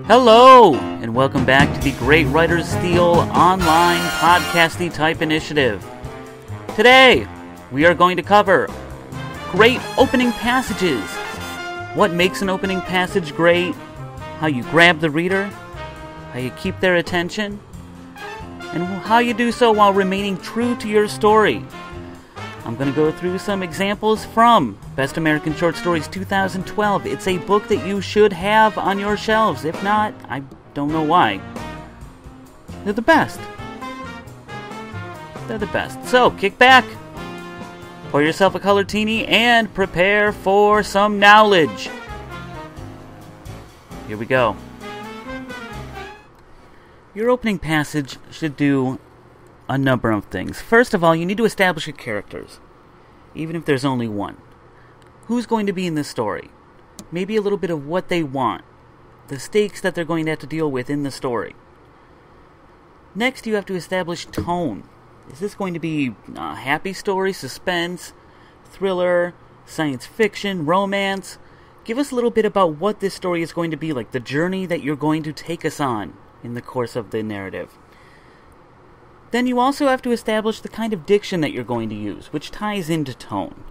Hello, and welcome back to the Great Writers Steal online podcasty type initiative. Today, we are going to cover great opening passages. What makes an opening passage great, how you grab the reader, how you keep their attention, and how you do so while remaining true to your story. I'm going to go through some examples from Best American Short Stories 2012. It's a book that you should have on your shelves. If not, I don't know why. They're the best. They're the best. So, kick back, pour yourself a colored teeny, and prepare for some knowledge. Here we go. Your opening passage should do a number of things. First of all, you need to establish your characters, even if there's only one. Who's going to be in this story? Maybe a little bit of what they want, the stakes that they're going to have to deal with in the story. Next, you have to establish tone. Is this going to be a happy story, suspense, thriller, science fiction, romance? Give us a little bit about what this story is going to be like, the journey that you're going to take us on in the course of the narrative. Then you also have to establish the kind of diction that you're going to use, which ties into tone.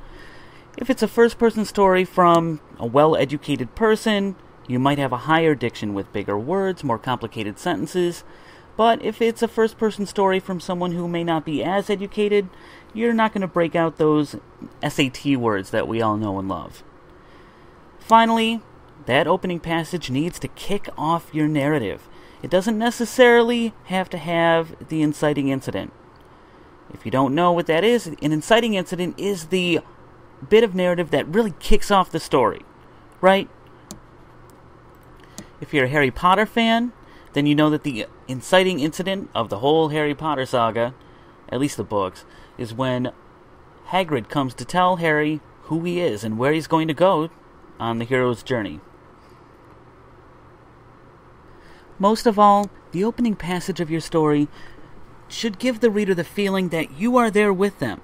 If it's a first-person story from a well-educated person, you might have a higher diction with bigger words, more complicated sentences. But if it's a first-person story from someone who may not be as educated, you're not going to break out those SAT words that we all know and love. Finally, that opening passage needs to kick off your narrative. It doesn't necessarily have to have the inciting incident. If you don't know what that is, an inciting incident is the bit of narrative that really kicks off the story, right? If you're a Harry Potter fan, then you know that the inciting incident of the whole Harry Potter saga, at least the books, is when Hagrid comes to tell Harry who he is and where he's going to go on the hero's journey. Most of all, the opening passage of your story should give the reader the feeling that you are there with them.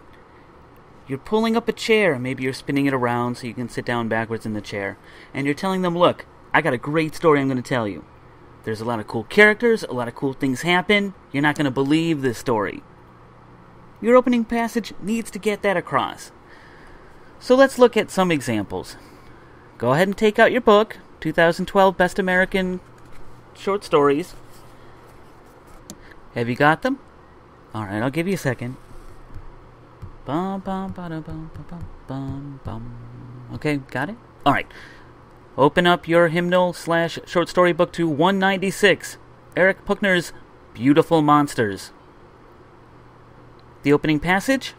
You're pulling up a chair, maybe you're spinning it around so you can sit down backwards in the chair, and you're telling them, look, I got a great story I'm going to tell you. There's a lot of cool characters, a lot of cool things happen, you're not going to believe this story. Your opening passage needs to get that across. So let's look at some examples. Go ahead and take out your book, 2012 Best American Short Stories. Have you got them? Alright, I'll give you a second. Okay, got it? Alright. Open up your hymnal/short story book to 196. Eric Puchner's Beautiful Monsters. The opening passage?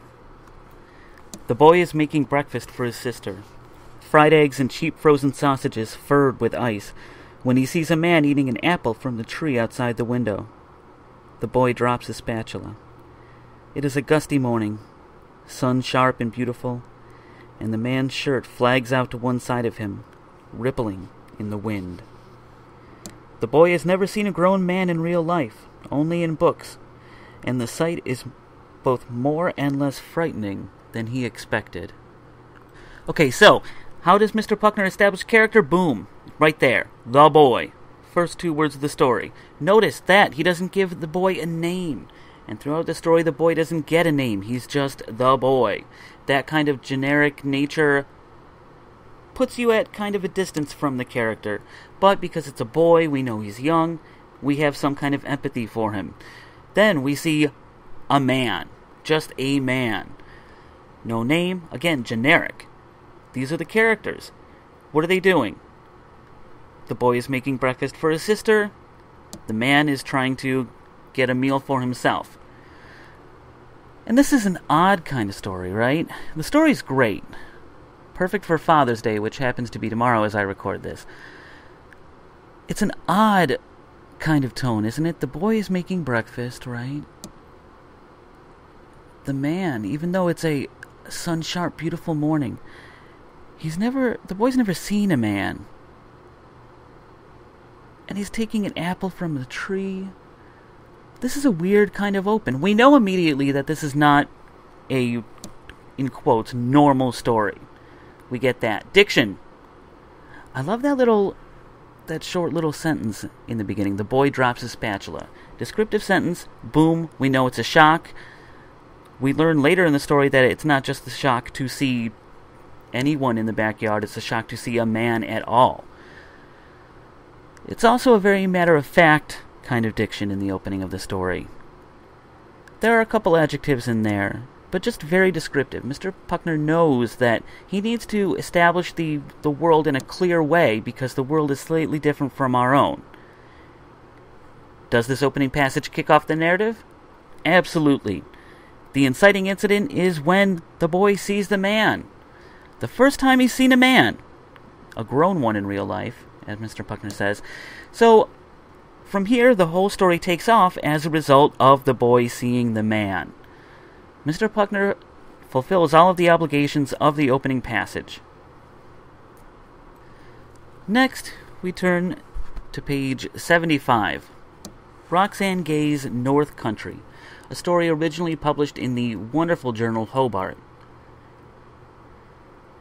The boy is making breakfast for his sister. Fried eggs and cheap frozen sausages furred with ice, when he sees a man eating an apple from the tree outside the window. The boy drops his spatula. It is a gusty morning, sun sharp and beautiful, and the man's shirt flags out to one side of him, rippling in the wind. The boy has never seen a grown man in real life, only in books, and the sight is both more and less frightening than he expected. Okay, so, how does Mr. Puchner establish character? Boom. Right there. The boy. First two words of the story. Notice that he doesn't give the boy a name. And throughout the story, the boy doesn't get a name. He's just the boy. That kind of generic nature puts you at kind of a distance from the character. But because it's a boy, we know he's young, we have some kind of empathy for him. Then we see a man. Just a man. No name. Again, generic. These are the characters. What are they doing? The boy is making breakfast for his sister. The man is trying to get a meal for himself. And this is an odd kind of story, right? The story's great. Perfect for Father's Day, which happens to be tomorrow as I record this. It's an odd kind of tone, isn't it? The boy is making breakfast, right? The man, even though it's a sun-sharp, beautiful morning, the boy's never seen a man. And he's taking an apple from the tree. This is a weird kind of open. We know immediately that this is not a, in quotes, normal story. We get that. Diction. I love that little that short little sentence in the beginning. The boy drops his spatula. Descriptive sentence, boom, we know it's a shock. We learn later in the story that it's not just the shock to see anyone in the backyard, it's a shock to see a man at all. It's also a very matter-of-fact kind of diction in the opening of the story. There are a couple adjectives in there, but just very descriptive. Mr. Puchner knows that he needs to establish the world in a clear way because the world is slightly different from our own. Does this opening passage kick off the narrative? Absolutely. The inciting incident is when the boy sees the man. The first time he's seen a man. A grown one in real life, as Mr. Puchner says. So, from here, the whole story takes off as a result of the boy seeing the man. Mr. Puchner fulfills all of the obligations of the opening passage. Next, we turn to page 75. Roxane Gay's North Country, a story originally published in the wonderful journal Hobart.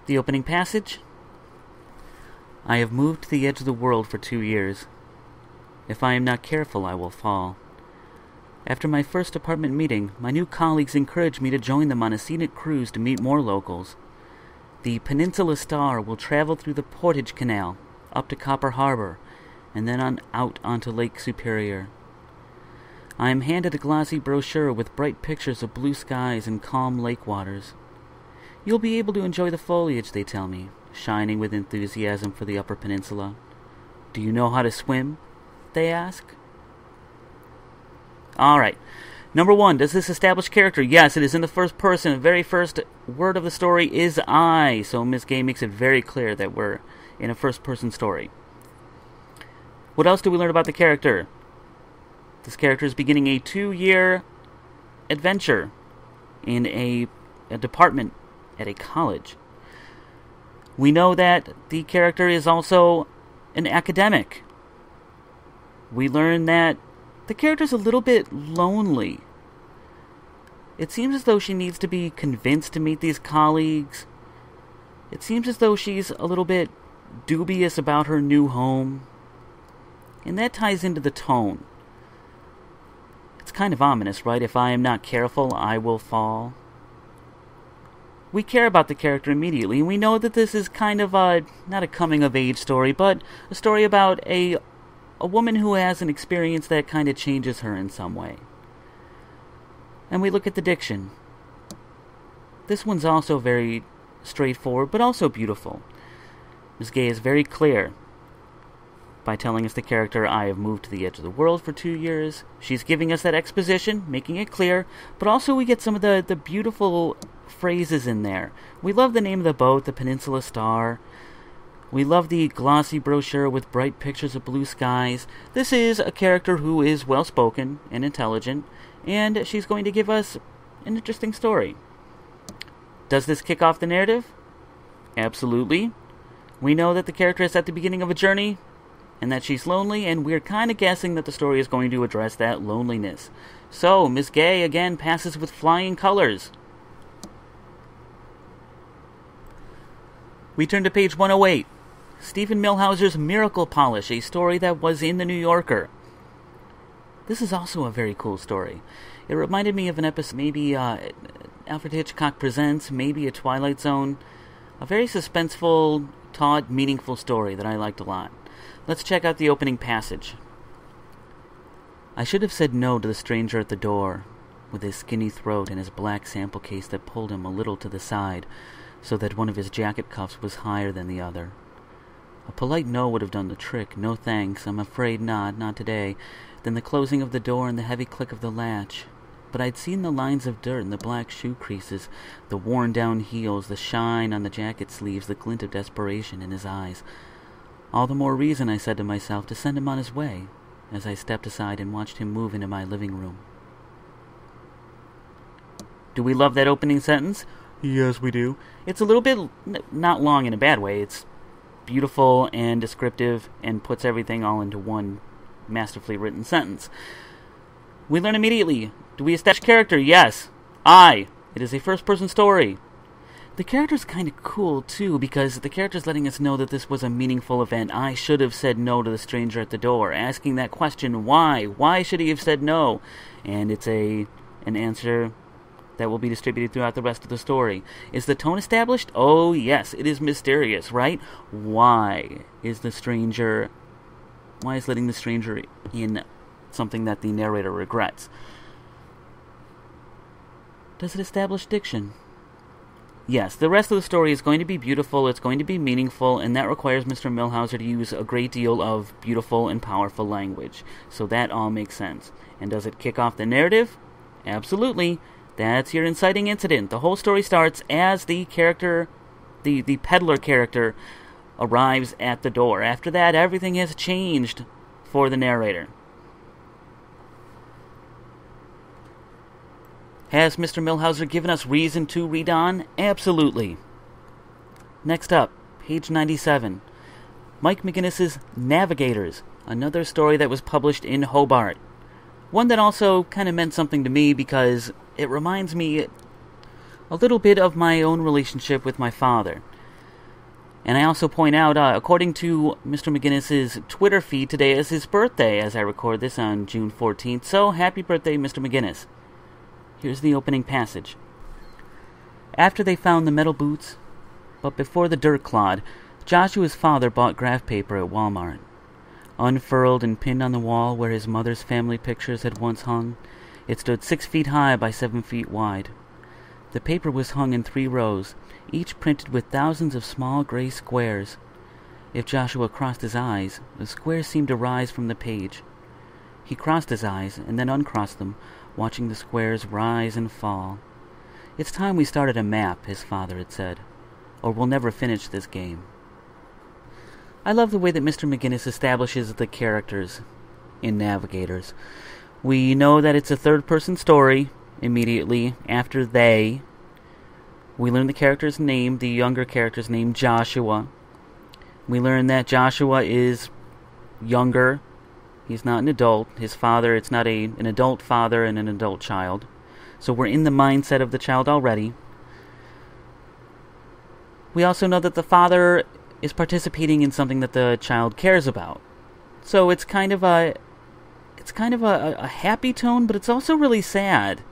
The opening passage: I have moved to the edge of the world for 2 years. If I am not careful, I will fall. After my first apartment meeting, my new colleagues encouraged me to join them on a scenic cruise to meet more locals. The Peninsula Star will travel through the Portage Canal, up to Copper Harbor, and then out onto Lake Superior. I am handed a glossy brochure with bright pictures of blue skies and calm lake waters. You'll be able to enjoy the foliage, they tell me, shining with enthusiasm for the Upper Peninsula. Do you know how to swim? They ask. Alright. Number 1, does this establish character? Yes, it is in the first person. The very first word of the story is I. So Ms. Gay makes it very clear that we're in a first-person story. What else do we learn about the character? This character is beginning a 2-year adventure in a department at a college. We know that the character is also an academic. We learn that the character's a little bit lonely. It seems as though she needs to be convinced to meet these colleagues. It seems as though she's a little bit dubious about her new home. And that ties into the tone. It's kind of ominous, right? If I am not careful, I will fall. We care about the character immediately, and we know that this is kind of not a coming-of-age story, but a story about a woman who has an experience that kind of changes her in some way. And we look at the diction. This one's also very straightforward, but also beautiful. Ms. Gay is very clear by telling us the character, I have moved to the edge of the world for 2 years. She's giving us that exposition, making it clear, but also we get some of the beautiful phrases in there. We love the name of the boat, the Peninsula Star. We love the glossy brochure with bright pictures of blue skies. This is a character who is well-spoken and intelligent, and she's going to give us an interesting story. Does this kick off the narrative? Absolutely. We know that the character is at the beginning of a journey, and that she's lonely, and we're kind of guessing that the story is going to address that loneliness. So, Miss Gay, again, passes with flying colors. We turn to page 108. Stephen Millhauser's Miracle Polish, a story that was in the New Yorker. This is also a very cool story. It reminded me of an episode, maybe Alfred Hitchcock Presents, maybe a Twilight Zone. A very suspenseful, taut, meaningful story that I liked a lot. Let's check out the opening passage. I should have said no to the stranger at the door, with his skinny throat and his black sample case that pulled him a little to the side, so that one of his jacket cuffs was higher than the other. A polite no would have done the trick. No thanks, I'm afraid not today. Then the closing of the door and the heavy click of the latch. But I'd seen the lines of dirt in the black shoe creases, the worn-down heels, the shine on the jacket sleeves, the glint of desperation in his eyes. All the more reason, I said to myself, to send him on his way, as I stepped aside and watched him move into my living room. Do we love that opening sentence? Yes, we do. It's a little bit not long in a bad way. It's beautiful and descriptive and puts everything all into one masterfully written sentence. We learn immediately. Do we establish character? Yes. I. It is a first-person story. The character's kind of cool, too, because the character's letting us know that this was a meaningful event. I should have said no to the stranger at the door, asking that question, why? Why should he have said no? And it's an answer that will be distributed throughout the rest of the story. Is the tone established? Oh, yes, it is mysterious, right? Why is letting the stranger in something that the narrator regrets? Does it establish diction? Yes, the rest of the story is going to be beautiful, it's going to be meaningful, and that requires Mr. Millhauser to use a great deal of beautiful and powerful language. So that all makes sense. And does it kick off the narrative? Absolutely. That's your inciting incident. The whole story starts as the character, the peddler character, arrives at the door. After that, everything has changed for the narrator. Has Mr. Millhauser given us reason to read on? Absolutely. Next up, page 97. Mike Meginnis's Navigators, another story that was published in Hobart. One that also kind of meant something to me because it reminds me a little bit of my own relationship with my father. And I also point out, according to Mr. Meginnis's Twitter feed, today is his birthday as I record this on June 14th. So, happy birthday, Mr. Meginnis. Here's the opening passage. After they found the metal boots, but before the dirt clod, Joshua's father bought graph paper at Walmart. Unfurled and pinned on the wall where his mother's family pictures had once hung, it stood 6 feet high by 7 feet wide. The paper was hung in 3 rows, each printed with thousands of small gray squares. If Joshua crossed his eyes, the squares seemed to rise from the page. He crossed his eyes and then uncrossed them, watching the squares rise and fall. "It's time we started a map," his father had said, "or we'll never finish this game." I love the way that Mr. Meginnis establishes the characters in Navigators. We know that it's a third-person story immediately after they. We learn the character's name, the younger character's name, Joshua. We learn that Joshua is younger. He's not an adult. His father, it's not an adult father and an adult child. So we're in the mindset of the child already. We also know that the father is participating in something that the child cares about. So it's kind of a happy tone, but it's also really sad.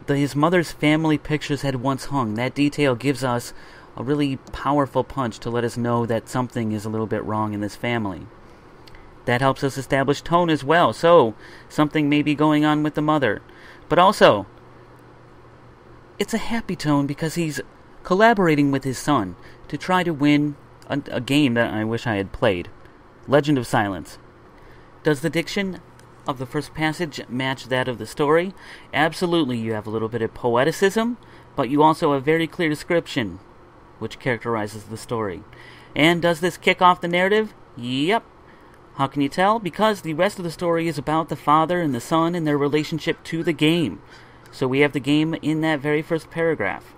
His mother's family pictures had once hung. That detail gives us a really powerful punch to let us know that something is a little bit wrong in this family. That helps us establish tone as well. So, something may be going on with the mother. But also, it's a happy tone because he's collaborating with his son to try to win a game that I wish I had played. Legend of Silence. Does the diction of the first passage match that of the story? Absolutely. You have a little bit of poeticism, but you also have very clear description, which characterizes the story. And does this kick off the narrative? Yep. How can you tell? Because the rest of the story is about the father and the son and their relationship to the game. So we have the game in that very first paragraph.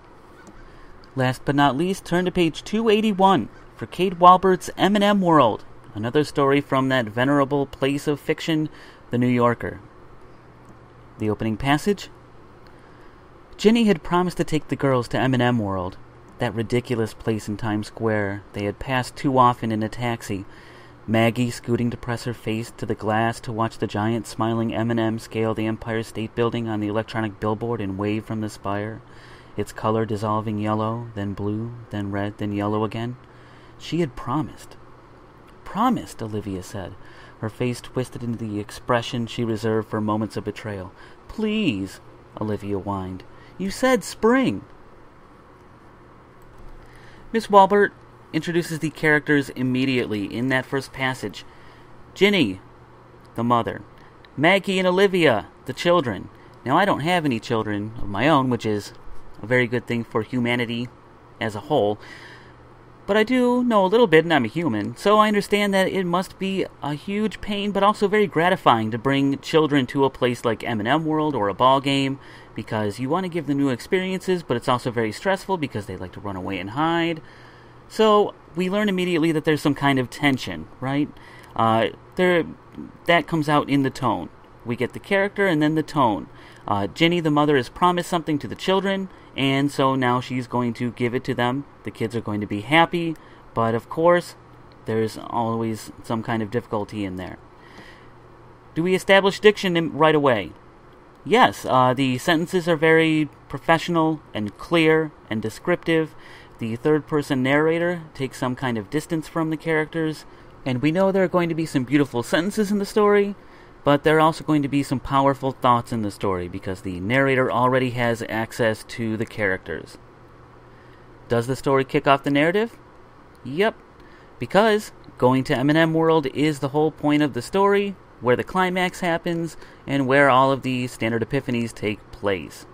Last but not least, turn to page 281 for Kate Walbert's M&M World, another story from that venerable place of fiction, The New Yorker. The opening passage. Ginny had promised to take the girls to M&M World, that ridiculous place in Times Square they had passed too often in a taxi, Maggie scooting to press her face to the glass to watch the giant smiling M&M scale the Empire State Building on the electronic billboard and wave from the spire, its color dissolving yellow, then blue, then red, then yellow again. She had promised. "Promised," Olivia said, her face twisted into the expression she reserved for moments of betrayal. "Please," Olivia whined. "You said spring." Miss Walbert introduces the characters immediately in that first passage. Ginny, the mother. Maggie and Olivia, the children. Now, I don't have any children of my own, which is a very good thing for humanity as a whole. But I do know a little bit, and I'm a human, so I understand that it must be a huge pain, but also very gratifying to bring children to a place like M&M World or a ball game, because you want to give them new experiences, but it's also very stressful because they like to run away and hide. So we learn immediately that there's some kind of tension, right? That comes out in the tone. We get the character and then the tone. Ginny, the mother, is promised something to the children, and so now she's going to give it to them. The kids are going to be happy, but of course, there's always some kind of difficulty in there. Do we establish diction right away? Yes, the sentences are very professional and clear and descriptive. The third-person narrator takes some kind of distance from the characters, and we know there are going to be some beautiful sentences in the story, but there are also going to be some powerful thoughts in the story because the narrator already has access to the characters. Does the story kick off the narrative? Yep, because going to M&M World is the whole point of the story, where the climax happens, and where all of the standard epiphanies take place.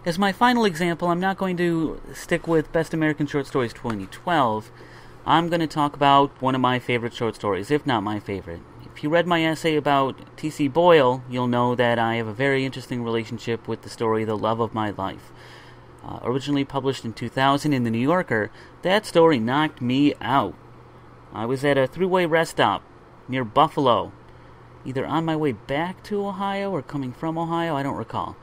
As my final example, I'm not going to stick with Best American Short Stories 2012. I'm going to talk about one of my favorite short stories, if not my favorite. If you read my essay about T.C. Boyle, you'll know that I have a very interesting relationship with the story The Love of My Life. Originally published in 2000 in The New Yorker, that story knocked me out. I was at a thruway rest stop near Buffalo, either on my way back to Ohio or coming from Ohio, I don't recall.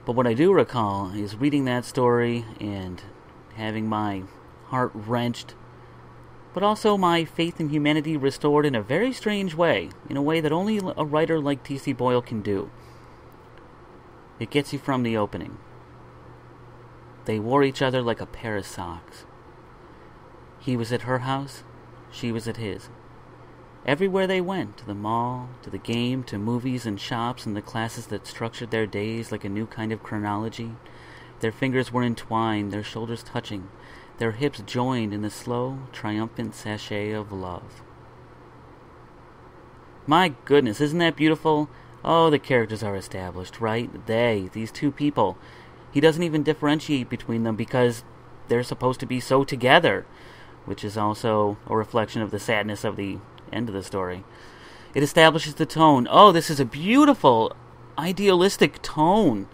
But what I do recall is reading that story and having my heart wrenched, but also my faith in humanity restored in a very strange way, in a way that only a writer like T.C. Boyle can do. It gets you from the opening. They wore each other like a pair of socks. He was at her house, she was at his. Everywhere they went, to the mall, to the game, to movies and shops and the classes that structured their days like a new kind of chronology, their fingers were entwined, their shoulders touching, their hips joined in the slow, triumphant sachet of love. My goodness, isn't that beautiful? Oh, the characters are established, right? These two people. He doesn't even differentiate between them because they're supposed to be so together, which is also a reflection of the sadness of the end of the story. It establishes the tone. Oh, this is a beautiful, idealistic tone.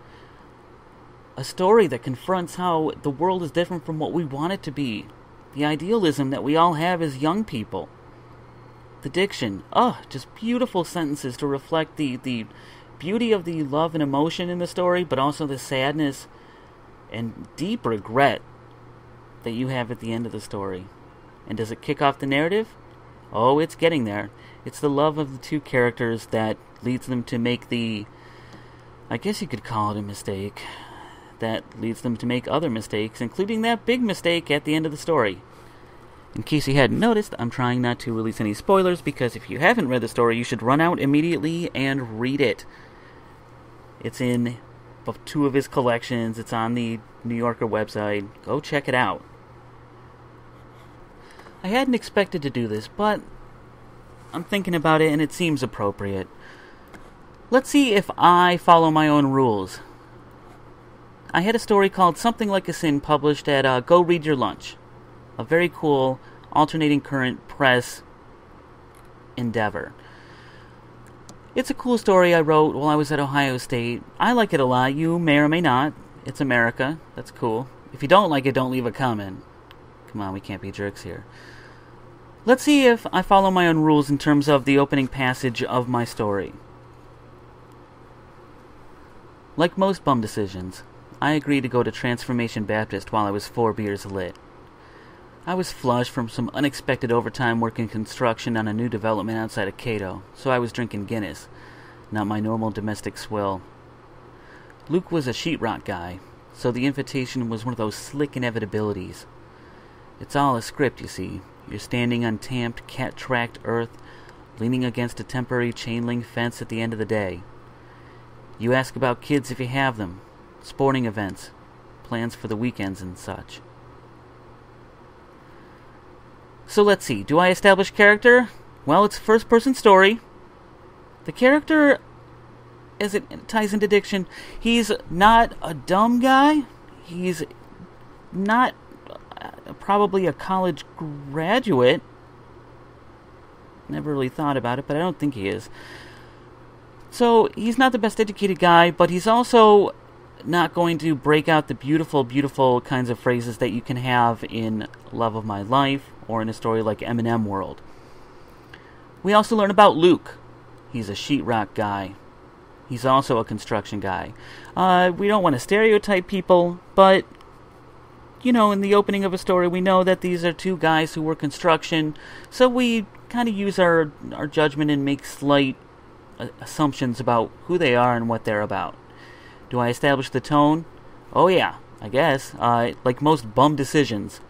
A story that confronts how the world is different from what we want it to be. The idealism that we all have as young people. The diction. Oh, just beautiful sentences to reflect the beauty of the love and emotion in the story, but also the sadness and deep regret that you have at the end of the story. And does it kick off the narrative? Oh, it's getting there. It's the love of the two characters that leads them to make I guess you could call it a mistake, that leads them to make other mistakes, including that big mistake at the end of the story. In case you hadn't noticed, I'm trying not to release any spoilers, because if you haven't read the story, you should run out immediately and read it. It's in two of his collections. It's on the New Yorker website. Go check it out. I hadn't expected to do this, but I'm thinking about it and it seems appropriate. Let's see if I follow my own rules. I had a story called Something Like a Sin published at Go Read Your Lunch. A very cool alternating current press endeavor. It's a cool story I wrote while I was at Ohio State. I like it a lot. You may or may not. It's America. That's cool. If you don't like it, don't leave a comment. Come on, we can't be jerks here. Let's see if I follow my own rules in terms of the opening passage of my story. Like most bum decisions, I agreed to go to Transformation Baptist while I was 4 beers lit. I was flush from some unexpected overtime working construction on a new development outside of Cato, so I was drinking Guinness, not my normal domestic swill. Luke was a sheetrock guy, so the invitation was one of those slick inevitabilities. It's all a script, you see. You're standing on tamped, cat-tracked earth, leaning against a temporary chain-link fence at the end of the day. You ask about kids if you have them, sporting events, plans for the weekends and such. So let's see, do I establish character? Well, it's a first-person story. The character, as it ties into diction, he's not a dumb guy. He's not probably a college graduate. Never really thought about it, but I don't think he is. So he's not the best educated guy, but he's also not going to break out the beautiful, beautiful kinds of phrases that you can have in Love of My Life or in a story like M&M World. We also learn about Luke. He's a sheetrock guy. He's also a construction guy. We don't want to stereotype people, but, you know, in the opening of a story, we know that these are two guys who work construction, so we kind of use our judgment and make slight assumptions about who they are and what they're about. Do I establish the tone? Oh yeah, I guess. Like most bum decisions,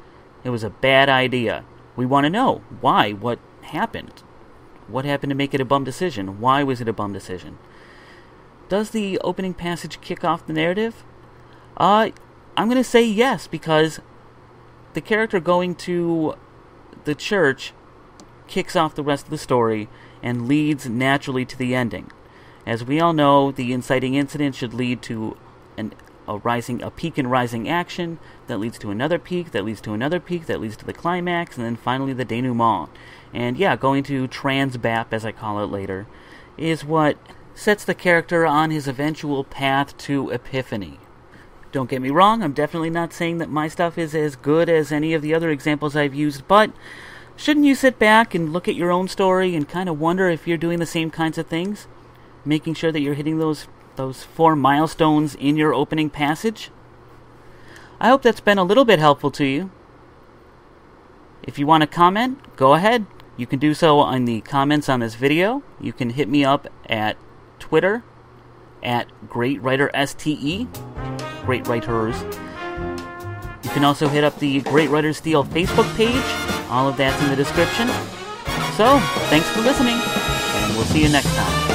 it was a bad idea. We want to know why, what happened. What happened to make it a bum decision? Why was it a bum decision? Does the opening passage kick off the narrative? I'm going to say yes, because the character going to the church kicks off the rest of the story and leads naturally to the ending. As we all know, the inciting incident should lead to a peak in rising action that leads to another peak, that leads to another peak, that leads to the climax, and then finally the denouement. And yeah, going to transbap, as I call it later, is what sets the character on his eventual path to epiphany. Don't get me wrong, I'm definitely not saying that my stuff is as good as any of the other examples I've used, but shouldn't you sit back and look at your own story and kind of wonder if you're doing the same kinds of things? Making sure that you're hitting those 4 milestones in your opening passage? I hope that's been a little bit helpful to you. If you want to comment, go ahead. You can do so in the comments on this video. You can hit me up at Twitter, at GreatWriterSTE, Great Writers. You can also hit up the Great Writers Steel Facebook page. All of that's in the description. So, thanks for listening, and we'll see you next time.